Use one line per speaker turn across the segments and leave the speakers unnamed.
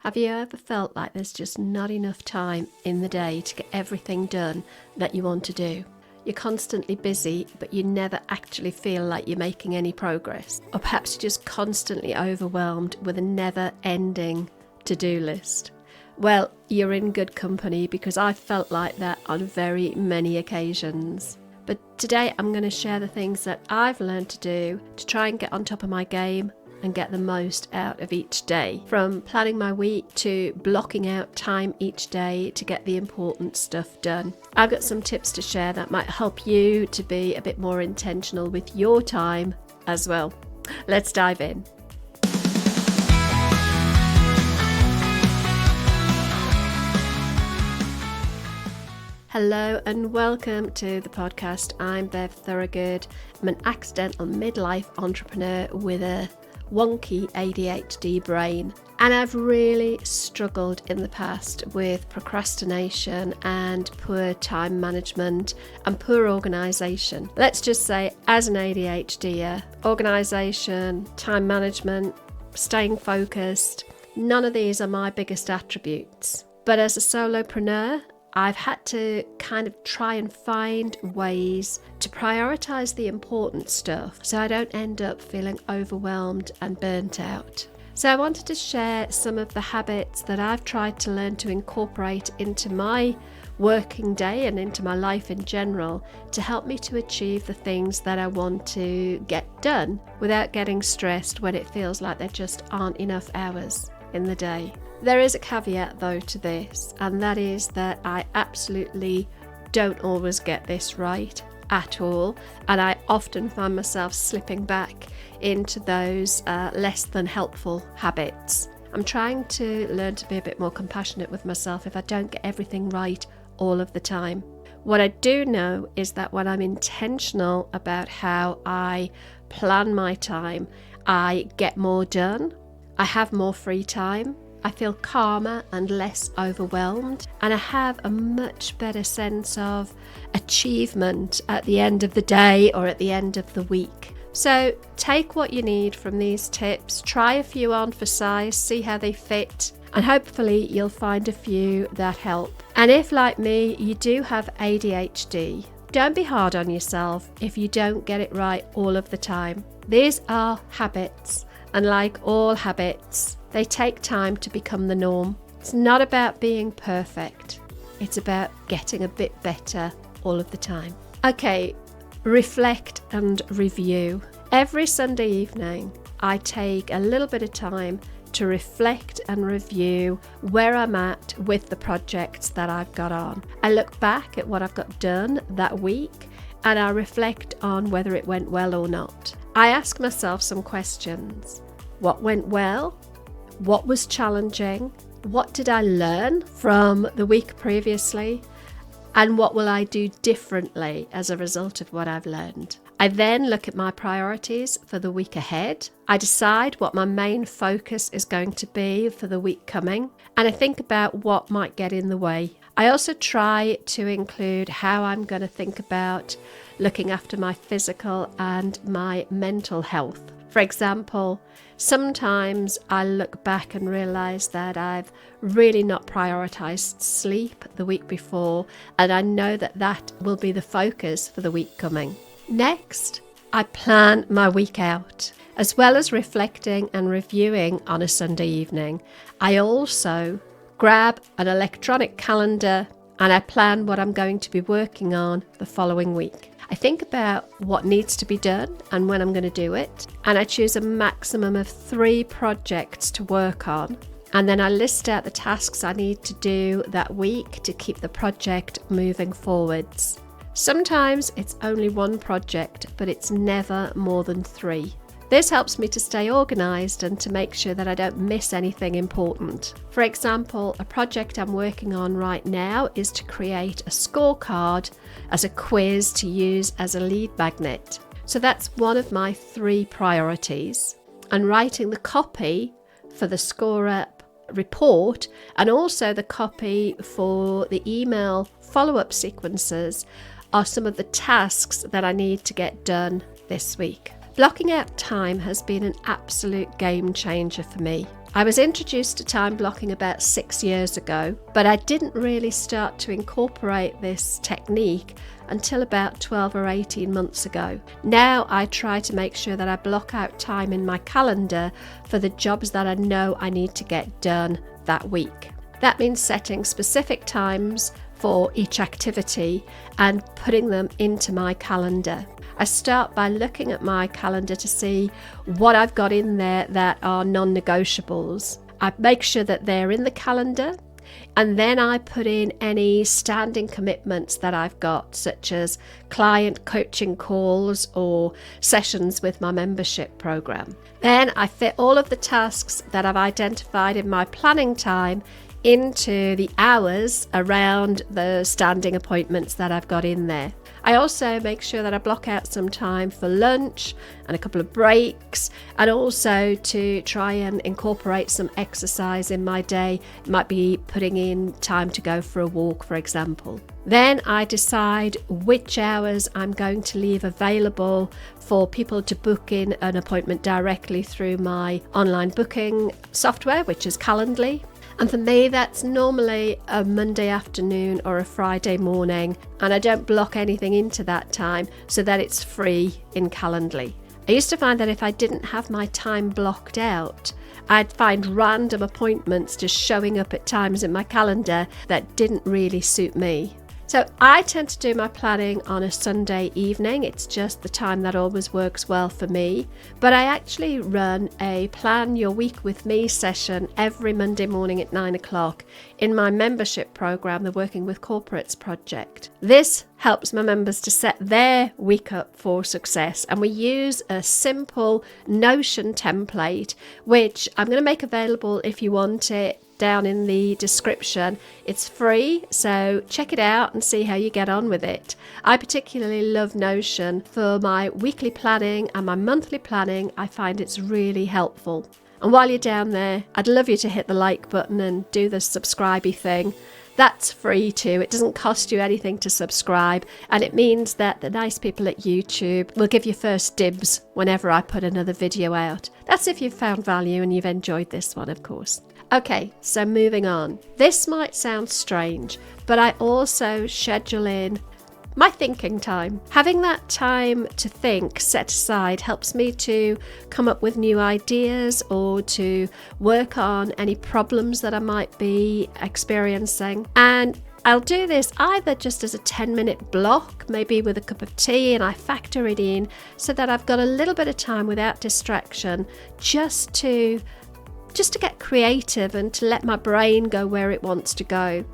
Have you ever felt like there's just not enough time in the day to get everything done that you want to do? You're constantly busy, but you never actually feel like you're making any progress. Or perhaps you're just constantly overwhelmed with a never-ending to-do list. Well, you're in good company because I felt like that on very many occasions. But today I'm going to share the things that I've learned to do to try and get on top of my game and get the most out of each day. From planning my week to blocking out time each day to get the important stuff done. I've got some tips to share that might help you to be a bit more intentional with your time as well. Let's dive in. Hello and welcome to the podcast. I'm Bev Thorogood. I'm an accidental midlife entrepreneur with a wonky ADHD brain, and I've really struggled in the past with procrastination and poor time management and poor organisation. Let's just say, as an ADHDer, organisation, time management, staying focused, none of these are my biggest attributes. But as a solopreneur, I've had to kind of try and find ways to prioritise the important stuff so I don't end up feeling overwhelmed and burnt out. So I wanted to share some of the habits that I've tried to learn to incorporate into my working day and into my life in general to help me to achieve the things that I want to get done without getting stressed when it feels like there just aren't enough hours in the day. There is a caveat though to this, and that is that I absolutely don't always get this right at all, and I often find myself slipping back into those less than helpful habits. I'm trying to learn to be a bit more compassionate with myself if I don't get everything right all of the time. What I do know is that when I'm intentional about how I plan my time, I get more done, I have more free time, I feel calmer and less overwhelmed, and I have a much better sense of achievement at the end of the day or at the end of the week. So take what you need from these tips, try a few on for size, see how they fit, and hopefully you'll find a few that help. And if, like me, you do have ADHD, don't be hard on yourself if you don't get it right all of the time. These are habits, and like all habits, they take time to become the norm. It's not about being perfect. It's about getting a bit better all of the time. Okay, reflect and review. Every Sunday evening, I take a little bit of time to reflect and review where I'm at with the projects that I've got on. I look back at what I've got done that week and I reflect on whether it went well or not. I ask myself some questions. What went well? What was challenging? What did I learn from the week previously? And what will I do differently as a result of what I've learned? I then look at my priorities for the week ahead. I decide what my main focus is going to be for the week coming, and I think about what might get in the way. I also try to include how I'm going to think about looking after my physical and my mental health. For example, sometimes I look back and realise that I've really not prioritised sleep the week before, and I know that that will be the focus for the week coming. Next, I plan my week out. As well as reflecting and reviewing on a Sunday evening, I also grab an electronic calendar and I plan what I'm going to be working on the following week. I think about what needs to be done and when I'm going to do it, and I choose a maximum of 3 projects to work on, and then I list out the tasks I need to do that week to keep the project moving forwards. Sometimes it's only 1 project, but it's never more than 3. This helps me to stay organised and to make sure that I don't miss anything important. For example, a project I'm working on right now is to create a scorecard as a quiz to use as a lead magnet. So that's one of my 3 priorities. And writing the copy for the Score Up report and also the copy for the email follow-up sequences are some of the tasks that I need to get done this week. Blocking out time has been an absolute game changer for me. I was introduced to time blocking about 6 years ago, but I didn't really start to incorporate this technique until about 12 or 18 months ago. Now I try to make sure that I block out time in my calendar for the jobs that I know I need to get done that week. That means setting specific times for each activity and putting them into my calendar. I start by looking at my calendar to see what I've got in there that are non-negotiables. I make sure that they're in the calendar, and then I put in any standing commitments that I've got, such as client coaching calls or sessions with my membership program. Then I fit all of the tasks that I've identified in my planning time into the hours around the standing appointments that I've got in there. I also make sure that I block out some time for lunch and a couple of breaks, and also to try and incorporate some exercise in my day. It might be putting in time to go for a walk, for example. Then I decide which hours I'm going to leave available for people to book in an appointment directly through my online booking software, which is Calendly. And for me, that's normally a Monday afternoon or a Friday morning, and I don't block anything into that time so that it's free in Calendly. I used to find that if I didn't have my time blocked out, I'd find random appointments just showing up at times in my calendar that didn't really suit me. So I tend to do my planning on a Sunday evening. It's just the time that always works well for me. But I actually run a Plan Your Week with Me session every Monday morning at 9 o'clock in my membership program, the Working with Corporates project. This helps my members to set their week up for success, and we use a simple Notion template, which I'm going to make available if you want it down in the description. It's free, so check it out and see how you get on with it. I particularly love Notion for my weekly planning and my monthly planning. I find it's really helpful. And while you're down there, I'd love you to hit the like button and do the subscribey thing. That's free too. It doesn't cost you anything to subscribe, and it means that the nice people at YouTube will give you first dibs whenever I put another video out. That's if you've found value and you've enjoyed this one, of course. Okay, so moving on. This might sound strange, but I also schedule in my thinking time. Having that time to think set aside helps me to come up with new ideas or to work on any problems that I might be experiencing. And I'll do this either just as a 10-minute block, maybe with a cup of tea, and I factor it in so that I've got a little bit of time without distraction just to get creative and to let my brain go where it wants to go.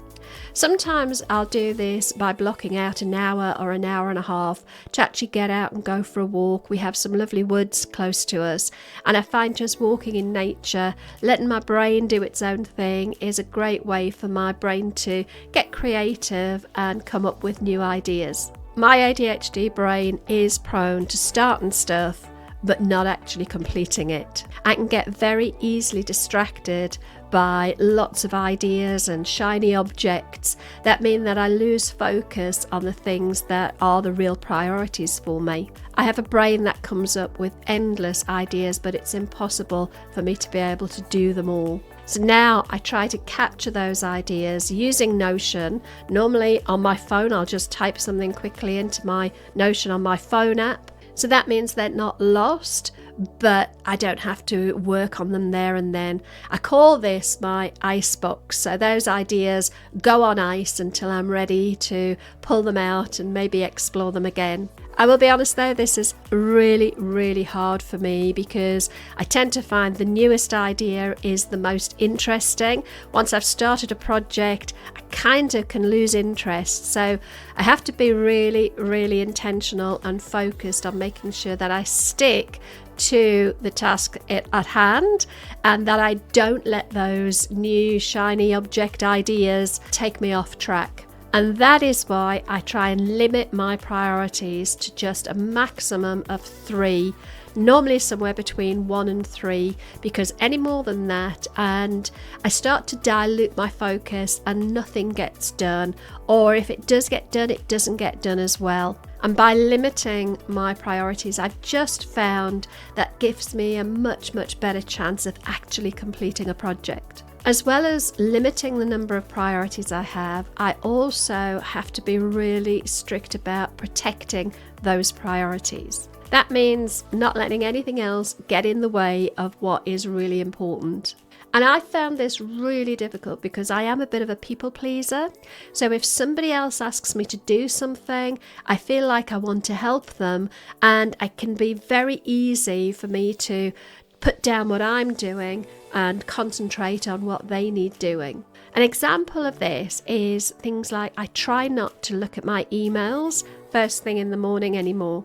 Sometimes I'll do this by blocking out an hour or an hour and a half to actually get out and go for a walk. We have some lovely woods close to us, and I find just walking in nature, letting my brain do its own thing, is a great way for my brain to get creative and come up with new ideas. My ADHD brain is prone to starting stuff but not actually completing it. I can get very easily distracted by lots of ideas and shiny objects that mean that I lose focus on the things that are the real priorities for me. I have a brain that comes up with endless ideas, but it's impossible for me to be able to do them all. So now I try to capture those ideas using Notion. Normally on my phone, I'll just type something quickly into my Notion on my phone app. So that means they're not lost, but I don't have to work on them there and then. I call this my ice box. So those ideas go on ice until I'm ready to pull them out and maybe explore them again. I will be honest though, this is really, really hard for me because I tend to find the newest idea is the most interesting. Once I've started a project, I kind of can lose interest. So I have to be really, really intentional and focused on making sure that I stick to the task at hand and that I don't let those new shiny object ideas take me off track. And that is why I try and limit my priorities to just a maximum of 3 normally somewhere between 1 and 3, because any more than that and I start to dilute my focus and nothing gets done, or if it does get done, it doesn't get done as well. And by limiting my priorities, I've just found that gives me a much better chance of actually completing a project. As well as limiting the number of priorities I have, I also have to be really strict about protecting those priorities. That means not letting anything else get in the way of what is really important. And I found this really difficult because I am a bit of a people pleaser. So if somebody else asks me to do something, I feel like I want to help them, and it can be very easy for me to put down what I'm doing and concentrate on what they need doing. An example of this is things like I try not to look at my emails first thing in the morning anymore.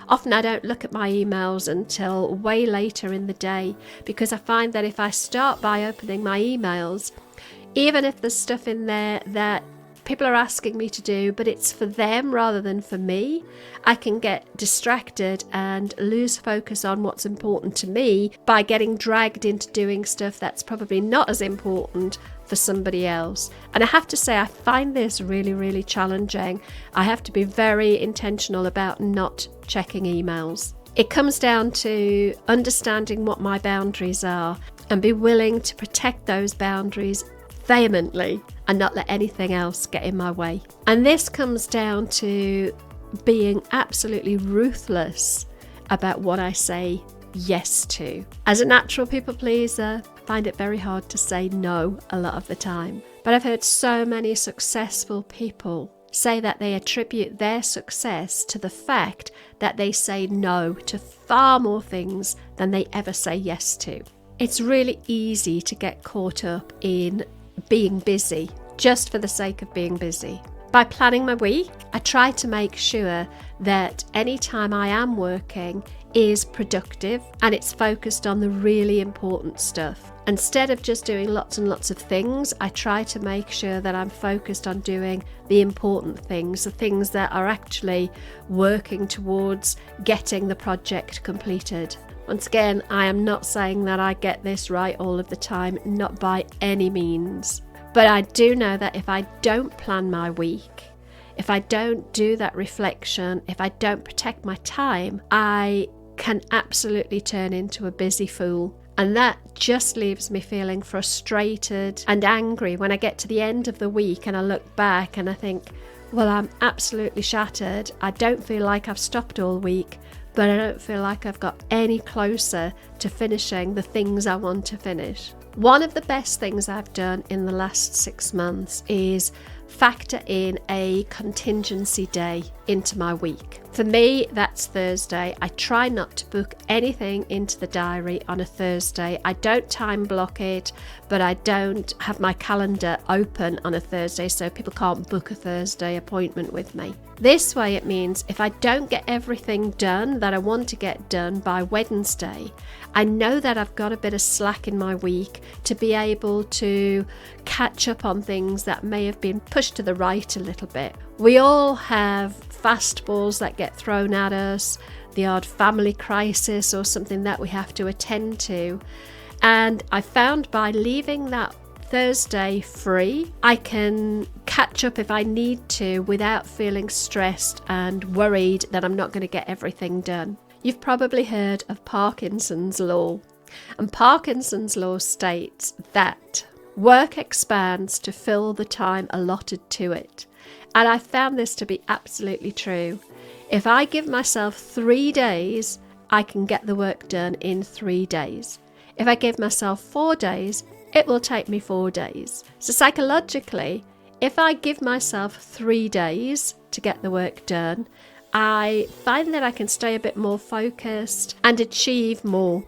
Often I don't look at my emails until way later in the day, because I find that if I start by opening my emails, even if there's stuff in there that people are asking me to do, but it's for them rather than for me, I can get distracted and lose focus on what's important to me by getting dragged into doing stuff that's probably not as important for somebody else. And I have to say, I find this really challenging. I have to be very intentional about not checking emails. It comes down to understanding what my boundaries are and be willing to protect those boundaries vehemently and not let anything else get in my way. And this comes down to being absolutely ruthless about what I say yes to. As a natural people pleaser, I find it very hard to say no a lot of the time. But I've heard so many successful people say that they attribute their success to the fact that they say no to far more things than they ever say yes to. It's really easy to get caught up in being busy just for the sake of being busy. By planning my week, I try to make sure that any time I am working is productive and it's focused on the really important stuff. Instead of just doing lots and lots of things, I try to make sure that I'm focused on doing the important things, the things that are actually working towards getting the project completed. Once again, I am not saying that I get this right all of the time, not by any means. But I do know that if I don't plan my week, if I don't do that reflection, if I don't protect my time, I can absolutely turn into a busy fool. And that just leaves me feeling frustrated and angry when I get to the end of the week and I look back and I think, well, I'm absolutely shattered. I don't feel like I've stopped all week, but I don't feel like I've got any closer to finishing the things I want to finish. One of the best things I've done in the last 6 months is factor in a contingency day into my week. For me, that's Thursday. I try not to book anything into the diary on a Thursday. I don't time block it, but I don't have my calendar open on a Thursday, so people can't book a Thursday appointment with me. This way it means if I don't get everything done that I want to get done by Wednesday, I know that I've got a bit of slack in my week to be able to catch up on things that may have been pushed to the right a little bit. We all have fastballs that get thrown at us, the odd family crisis or something that we have to attend to. And I found by leaving that Thursday free, I can catch up if I need to without feeling stressed and worried that I'm not going to get everything done. You've probably heard of Parkinson's law. And Parkinson's law states that work expands to fill the time allotted to it. And I found this to be absolutely true. If I give myself 3 days, I can get the work done in 3 days. If I give myself 4 days, it will take me 4 days. So psychologically, if I give myself 3 days to get the work done, I find that I can stay a bit more focused and achieve more.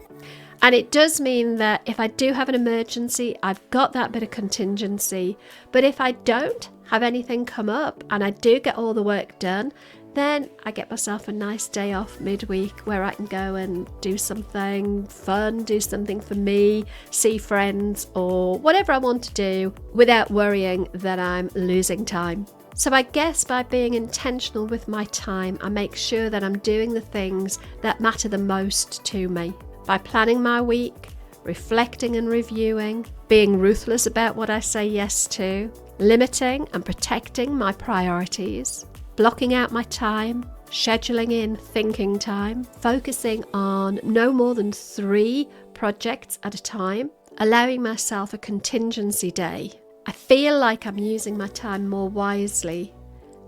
And it does mean that if I do have an emergency, I've got that bit of contingency. But if I don't have anything come up and I do get all the work done, then I get myself a nice day off midweek where I can go and do something fun, do something for me, see friends or whatever I want to do without worrying that I'm losing time. So I guess by being intentional with my time, I make sure that I'm doing the things that matter the most to me. By planning my week, reflecting and reviewing, being ruthless about what I say yes to, limiting and protecting my priorities, blocking out my time, scheduling in thinking time, focusing on no more than 3 projects at a time, allowing myself a contingency day. I feel like I'm using my time more wisely,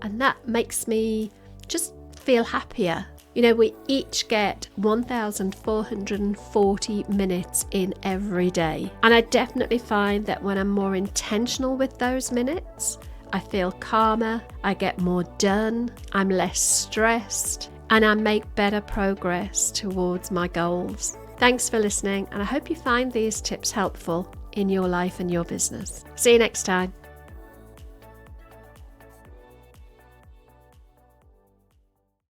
and that makes me just feel happier. You know, we each get 1,440 minutes in every day. And I definitely find that when I'm more intentional with those minutes, I feel calmer, I get more done, I'm less stressed, and I make better progress towards my goals. Thanks for listening, and I hope you find these tips helpful in your life and your business. See you next time.